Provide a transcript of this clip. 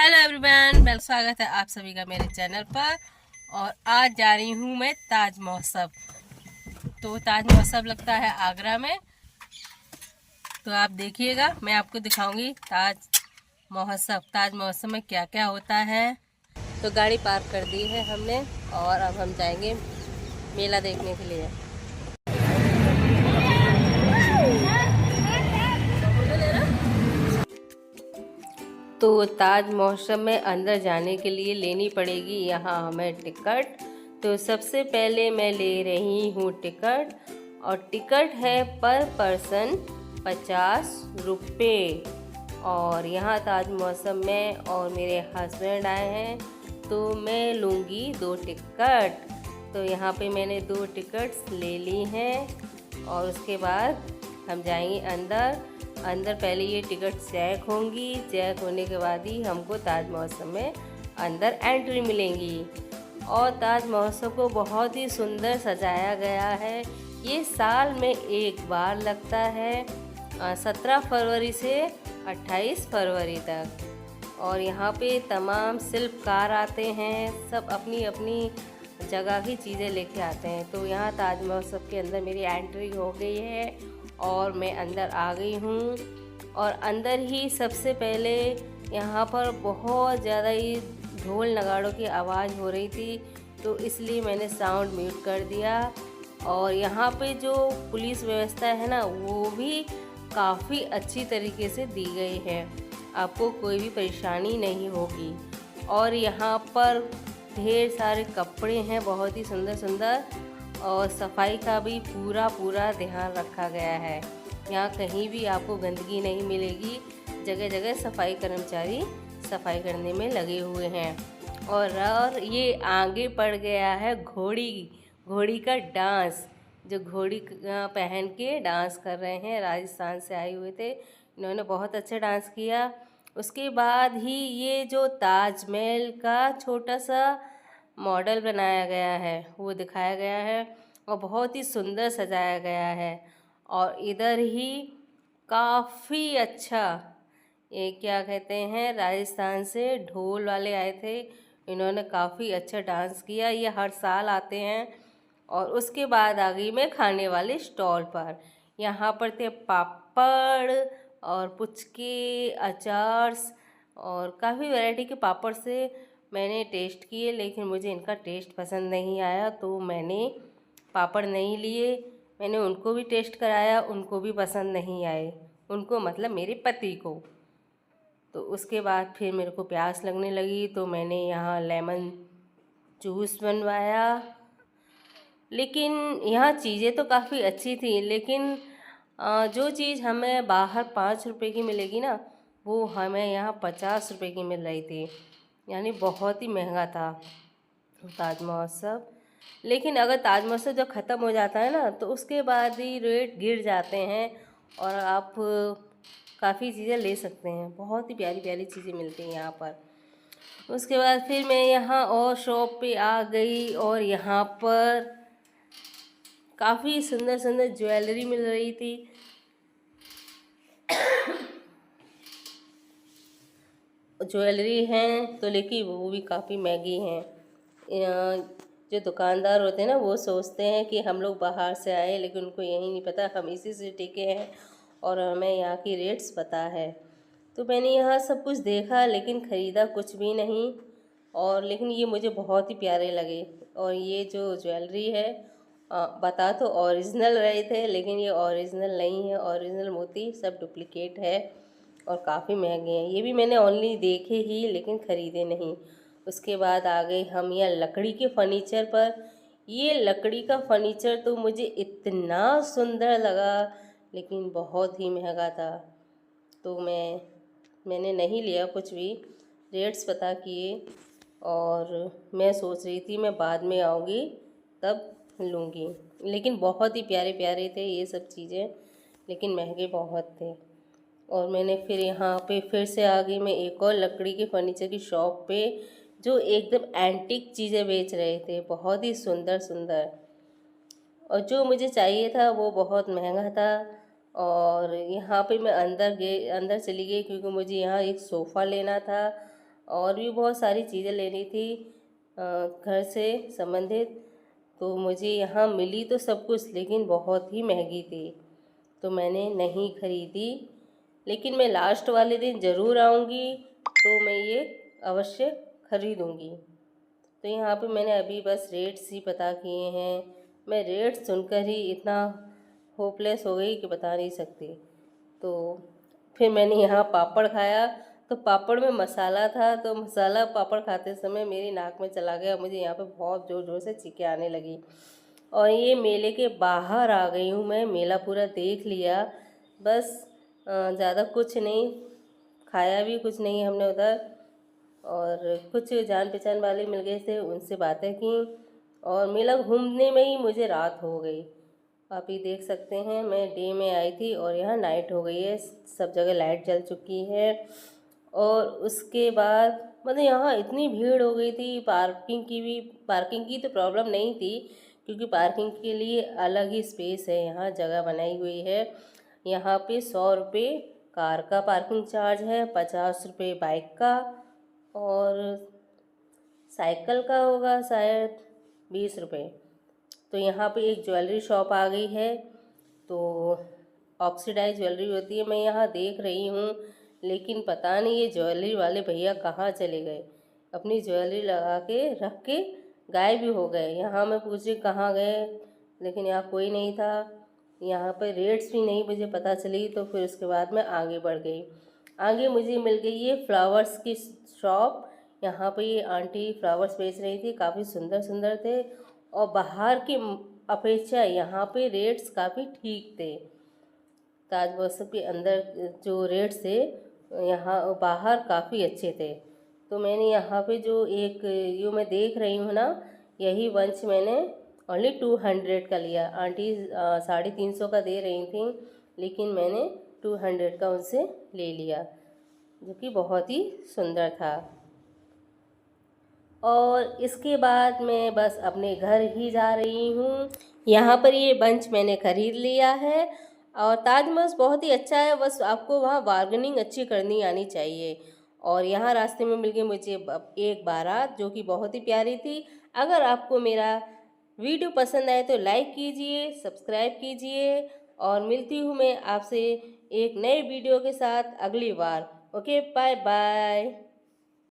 Hello everyone, well स्वागत है आप सभी का मेरे चैनल पर। और आज जा रही हूँ मैं ताज महोत्सव। तो ताज महोत्सव लगता है आगरा में, तो आप देखिएगा, मैं आपको दिखाऊंगी ताज महोत्सव में क्या क्या होता है। तो गाड़ी पार्क कर दी है हमने और अब हम जाएंगे मेला देखने के लिए। तो ताज महोत्सव में अंदर जाने के लिए लेनी पड़ेगी यहाँ हमें टिकट। तो सबसे पहले मैं ले रही हूँ टिकट, और टिकट है पर पर्सन 50 रुपये। और यहाँ ताज महोत्सव में और मेरे हस्बैंड आए हैं, तो मैं लूँगी 2 टिकट। तो यहाँ पे मैंने 2 टिकट्स ले ली हैं और उसके बाद हम जाएंगे अंदर पहले ये टिकट चेक होंगी। चेक होने के बाद ही हमको ताज महोत्सव में अंदर एंट्री मिलेंगी। और ताज महोत्सव को बहुत ही सुंदर सजाया गया है। ये साल में एक बार लगता है, 17 फरवरी से 28 फरवरी तक। और यहाँ पे तमाम शिल्पकार आते हैं, सब अपनी अपनी जगह की चीज़ें लेके आते हैं। तो यहाँ ताज महोत्सव के अंदर मेरी एंट्री हो गई है और मैं अंदर आ गई हूँ। और अंदर ही सबसे पहले यहाँ पर बहुत ज़्यादा ही ढोल नगाड़ों की आवाज़ हो रही थी, तो इसलिए मैंने साउंड म्यूट कर दिया। और यहाँ पे जो पुलिस व्यवस्था है ना, वो भी काफ़ी अच्छी तरीके से दी गई है, आपको कोई भी परेशानी नहीं होगी। और यहाँ पर ढेर सारे कपड़े हैं, बहुत ही सुंदर सुंदर, और सफाई का भी पूरा ध्यान रखा गया है। यहाँ कहीं भी आपको गंदगी नहीं मिलेगी, जगह जगह सफाई कर्मचारी सफाई करने में लगे हुए हैं। और ये आगे पड़ गया है घोड़ी का डांस, जो घोड़ी पहन के डांस कर रहे हैं, राजस्थान से आए हुए थे, इन्होंने बहुत अच्छा डांस किया। उसके बाद ही ये जो ताजमहल का छोटा सा मॉडल बनाया गया है वो दिखाया गया है और बहुत ही सुंदर सजाया गया है। और इधर ही काफ़ी अच्छा, ये क्या कहते हैं, राजस्थान से ढोल वाले आए थे, इन्होंने काफ़ी अच्छा डांस किया। ये हर साल आते हैं। और उसके बाद आ गई मैं खाने वाले स्टॉल पर। यहाँ पर थे पापड़ और पुचके, अचार्स, और काफ़ी वैरायटी के पापड़ से मैंने टेस्ट किए, लेकिन मुझे इनका टेस्ट पसंद नहीं आया, तो मैंने पापड़ नहीं लिए। मैंने उनको भी टेस्ट कराया, उनको भी पसंद नहीं आए, उनको मतलब मेरे पति को। तो उसके बाद फिर मेरे को प्यास लगने लगी, तो मैंने यहाँ लेमन जूस बनवाया। लेकिन यहाँ चीज़ें तो काफ़ी अच्छी थी, लेकिन जो चीज़ हमें बाहर 5 रुपए की मिलेगी ना, वो हमें यहाँ 50 रुपए की मिल रही थी, यानी बहुत ही महंगा था ताज महोत्सव। लेकिन अगर ताज महोत्सव जब ख़त्म हो जाता है ना, तो उसके बाद ही रेट गिर जाते हैं और आप काफ़ी चीज़ें ले सकते हैं। बहुत ही प्यारी प्यारी चीज़ें मिलती हैं यहाँ पर। उसके बाद फिर मैं यहाँ और शॉप पे आ गई, और यहाँ पर काफ़ी सुंदर सुंदर ज्वेलरी मिल रही थी। ज्वेलरी हैं तो, लेकिन वो भी काफ़ी महंगी हैं। जो दुकानदार होते हैं ना, वो सोचते हैं कि हम लोग बाहर से आए, लेकिन उनको यही नहीं पता हम इसी सिटी के हैं और हमें यहाँ की रेट्स पता है। तो मैंने यहाँ सब कुछ देखा, लेकिन ख़रीदा कुछ भी नहीं। और लेकिन ये मुझे बहुत ही प्यारे लगे। और ये जो ज्वेलरी है, बता तो ओरिजिनल रहे थे, लेकिन ये ओरिजिनल नहीं है, ओरिजिनल मोती सब डुप्लीकेट है और काफ़ी महंगे हैं। ये भी मैंने ओनली देखे ही, लेकिन ख़रीदे नहीं। उसके बाद आ गए हम यहाँ लकड़ी के फर्नीचर पर। ये लकड़ी का फर्नीचर तो मुझे इतना सुंदर लगा, लेकिन बहुत ही महंगा था, तो मैंने नहीं लिया कुछ भी। रेट्स पता किए और मैं सोच रही थी मैं बाद में आऊँगी तब लूँगी। लेकिन बहुत ही प्यारे प्यारे थे ये सब चीज़ें, लेकिन महंगे बहुत थे। और मैंने फिर यहाँ पे फिर से आ गई मैं एक और लकड़ी के फर्नीचर की शॉप पे, जो एकदम एंटीक चीज़ें बेच रहे थे, बहुत ही सुंदर सुंदर। और जो मुझे चाहिए था वो बहुत महंगा था। और यहाँ पे मैं अंदर चली गई, क्योंकि मुझे यहाँ एक सोफ़ा लेना था और भी बहुत सारी चीज़ें लेनी थी घर से संबंधित। तो मुझे यहाँ मिली तो सब कुछ, लेकिन बहुत ही महंगी थी, तो मैंने नहीं खरीदी। लेकिन मैं लास्ट वाले दिन ज़रूर आऊँगी, तो मैं ये अवश्य खरीदूँगी। तो यहाँ पे मैंने अभी बस रेट्स ही पता किए हैं। मैं रेट सुनकर ही इतना होपलेस हो गई कि बता नहीं सकती। तो फिर मैंने यहाँ पापड़ खाया, तो पापड़ में मसाला था, तो मसाला पापड़ खाते समय मेरी नाक में चला गया। मुझे यहाँ पे बहुत ज़ोर ज़ोर से चीखें आने लगी। और ये मेले के बाहर आ गई हूँ मैं, मेला पूरा देख लिया, बस ज़्यादा कुछ नहीं खाया, भी कुछ नहीं हमने उधर। और कुछ जान पहचान वाले मिल गए थे, उनसे बातें की, और मेला घूमने में ही मुझे रात हो गई। आप ये देख सकते हैं, मैं डे में आई थी और यहाँ नाइट हो गई है, सब जगह लाइट जल चुकी है। और उसके बाद मतलब यहाँ इतनी भीड़ हो गई थी, पार्किंग की तो प्रॉब्लम नहीं थी, क्योंकि पार्किंग के लिए अलग ही स्पेस है, यहाँ जगह बनाई हुई है। यहाँ पे 100 रुपये कार का पार्किंग चार्ज है, 50 रुपये बाइक का, और साइकिल का होगा शायद 20 रुपये। तो यहाँ पे एक ज्वेलरी शॉप आ गई है, तो ऑक्सीडाइज ज्वेलरी होती है, मैं यहाँ देख रही हूँ, लेकिन पता नहीं ये ज्वेलरी वाले भैया कहाँ चले गए। अपनी ज्वेलरी लगा के रख के गायब भी हो गए। यहाँ मैं पूछ रही कहाँ गए, लेकिन यहाँ कोई नहीं था। यहाँ पर रेट्स भी नहीं मुझे पता चली, तो फिर उसके बाद मैं आगे बढ़ गई। आगे मुझे मिल गई ये फ्लावर्स की शॉप। यहाँ पे ये आंटी फ्लावर्स बेच रही थी, काफ़ी सुंदर सुंदर थे, और बाहर की अपेक्षा यहाँ पे रेट्स काफ़ी ठीक थे। ताज महोत्सव के अंदर जो रेट्स थे, यहाँ बाहर काफ़ी अच्छे थे। तो मैंने यहाँ पे जो एक यो मैं देख रही हूँ ना, यही बंच मैंने ओनली 200 का लिया। आंटी 350 का दे रही थी, लेकिन मैंने 200 का उनसे ले लिया, जो कि बहुत ही सुंदर था। और इसके बाद मैं बस अपने घर ही जा रही हूँ। यहाँ पर ये बंच मैंने ख़रीद लिया है, और ताज महल बहुत ही अच्छा है, बस आपको वहाँ बार्गेनिंग अच्छी करनी आनी चाहिए। और यहाँ रास्ते में मिल गई मुझे एक बारात, जो कि बहुत ही प्यारी थी। अगर आपको मेरा वीडियो पसंद आए तो लाइक कीजिए, सब्सक्राइब कीजिए, और मिलती हूँ मैं आपसे एक नए वीडियो के साथ अगली बार। Okay, bye bye.